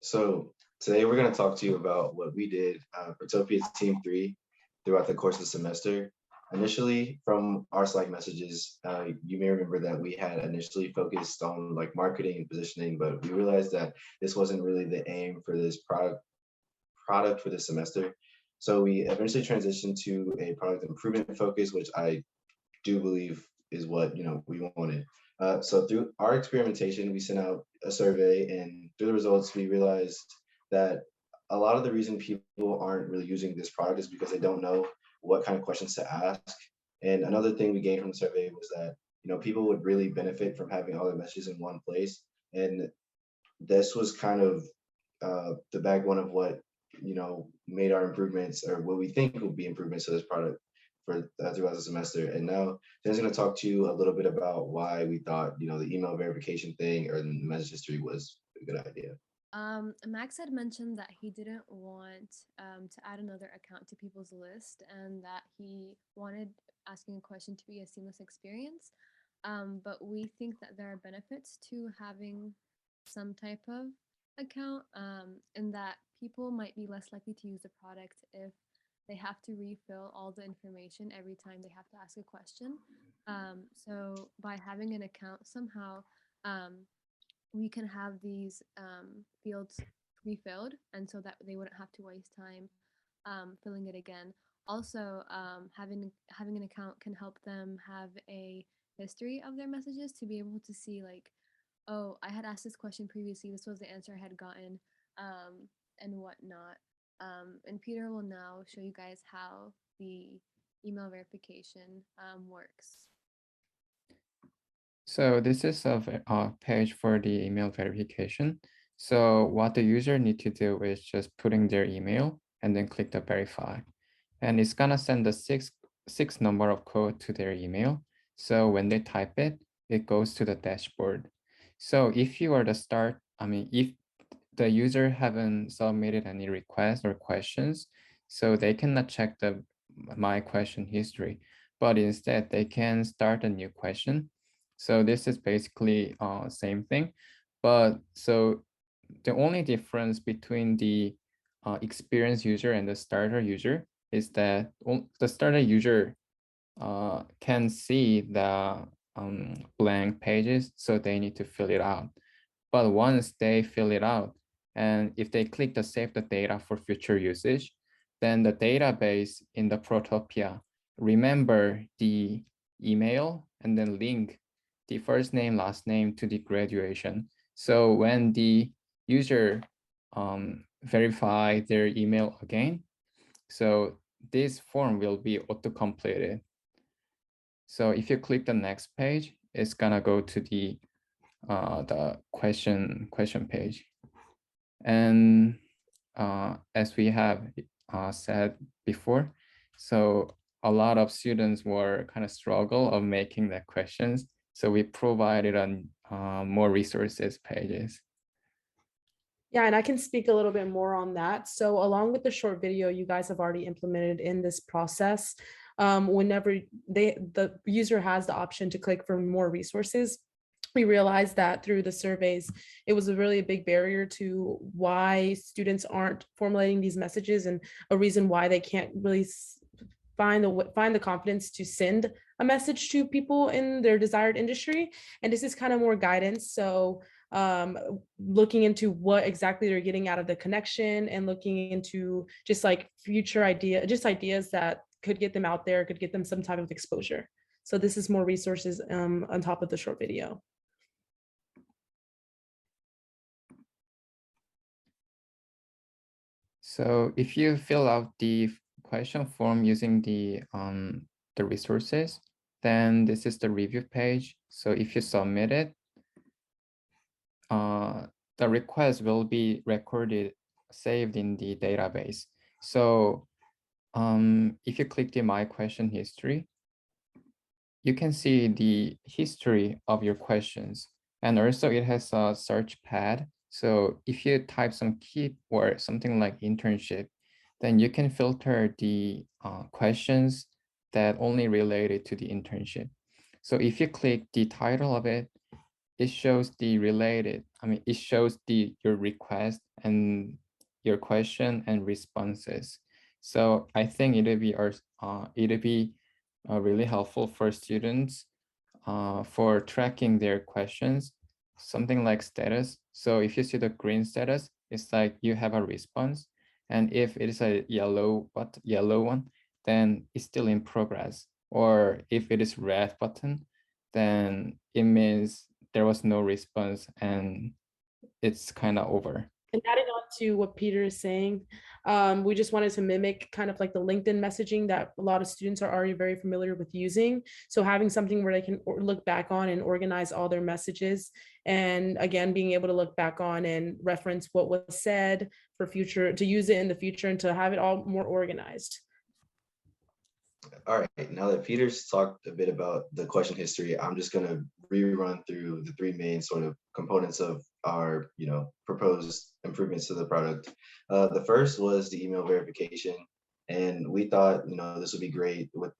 So today we're going to talk to you about what we did, Protopia Team 3, throughout the course of the semester. Initially, from our Slack messages, you may remember that we had initially focused on like marketing and positioning, but we realized that this wasn't really the aim for this product for this semester. So we eventually transitioned to a product improvement focus, which I do believe is what we wanted. So through our experimentation, we sent out a survey, and through the results, we realized that a lot of the reason people aren't really using this product is because they don't know what kind of questions to ask. And another thing we gained from the survey was that people would really benefit from having all their messages in one place, and this was kind of the backbone of what made our improvements, or what we think will be improvements to this product for throughout the semester. And now Jen's going to talk to you a little bit about why we thought the email verification thing or the message history was a good idea. Max had mentioned that he didn't want to add another account to people's list and that he wanted asking a question to be a seamless experience. But we think that there are benefits to having some type of account, and that people might be less likely to use the product if they have to refill all the information every time they have to ask a question. So by having an account somehow, we can have these fields refilled, and so that they wouldn't have to waste time filling it again. Also, having an account can help them have a history of their messages to be able to see like, oh, I had asked this question previously. This was the answer I had gotten, and whatnot. And Peter will now show you guys how the email verification works. So this is a page for the email verification. So what the user need to do is just putting their email and then click the verify. And it's gonna send the six number of code to their email. So when they type it, it goes to the dashboard. So if you are the start, if the user haven't submitted any requests or questions, so they cannot check the my question history, but instead they can start a new question. So this is basically same thing, but so the only difference between the experienced user and the starter user is that the starter user can see the blank pages, so they need to fill it out. But once they fill it out, and if they click the save the data for future usage, then the database in the Protopia remember the email and then link the first name, last name to the graduation. So when the user verify their email again, so this form will be auto-completed. So if you click the next page, it's gonna go to the question page. And as we have said before, so a lot of students were kind of struggle of making the questions. So we provided on more resources pages. Yeah, and I can speak a little bit more on that. So along with the short video you guys have already implemented in this process, whenever the user has the option to click for more resources, we realized that through the surveys, it was a really big barrier to why students aren't formulating these messages, and a reason why they can't really find the confidence to send a message to people in their desired industry. And this is kind of more guidance. So looking into what exactly they're getting out of the connection, and looking into just like future ideas that could get them out there, could get them some type of exposure. So this is more resources on top of the short video. So if you fill out the question form using the resources, then this is the review page. So if you submit it, the request will be recorded, saved in the database. So if you click the My Question History, you can see the history of your questions. And also it has a search pad. So if you type some keyword, something like internship, then you can filter the questions that only related to the internship. So if you click the title of it, it shows the related, it shows your request and your question and responses. So I think it'll be really helpful for students for tracking their questions, something like status. So if you see the green status, it's like you have a response. And if it is a yellow one, then it's still in progress. Or if it is red button, then it means there was no response and it's kind of over. And adding on to what Peter is saying, we just wanted to mimic kind of like the LinkedIn messaging that a lot of students are already very familiar with using. So having something where they can look back on and organize all their messages. And again, being able to look back on and reference what was said for future, to use it in the future and to have it all more organized. All right, now that Peter's talked a bit about the question history, I'm just going to rerun through the three main sort of components of our, proposed improvements to the product. The first was the email verification, and we thought, this would be great with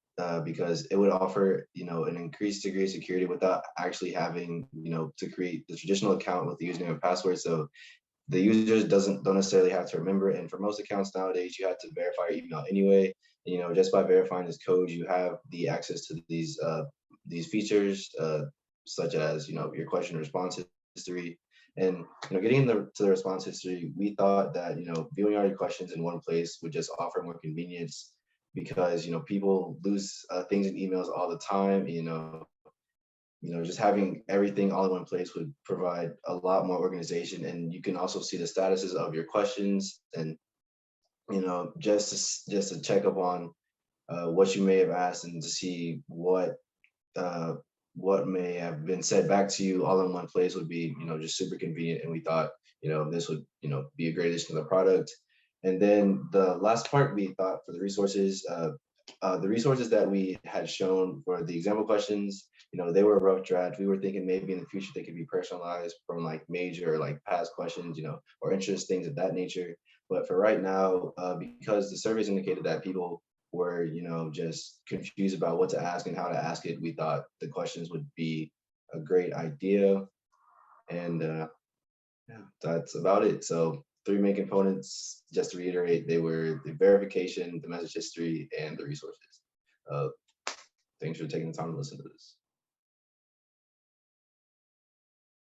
because it would offer, an increased degree of security without actually having, to create the traditional account with the username and password. So the users don't necessarily have to remember it. And for most accounts nowadays, you have to verify your email anyway. Just by verifying this code, you have the access to these features, such as your question response history. And getting to the response history, we thought that viewing all your questions in one place would just offer more convenience, because people lose things in emails all the time. Just having everything all in one place would provide a lot more organization, and you can also see the statuses of your questions, and just to check up on what you may have asked, and to see what may have been said back to you all in one place would be just super convenient. And we thought this would be a great addition to the product. And then the last part, we thought for the resources that we had shown for the example questions, they were a rough draft. We were thinking maybe in the future they could be personalized from like major or like past questions, or interest, things of that nature. But for right now, because the surveys indicated that people were, just confused about what to ask and how to ask it, we thought the questions would be a great idea. And yeah, that's about it. So three main components, just to reiterate, they were the verification, the message history, and the resources. Thanks for taking the time to listen to this.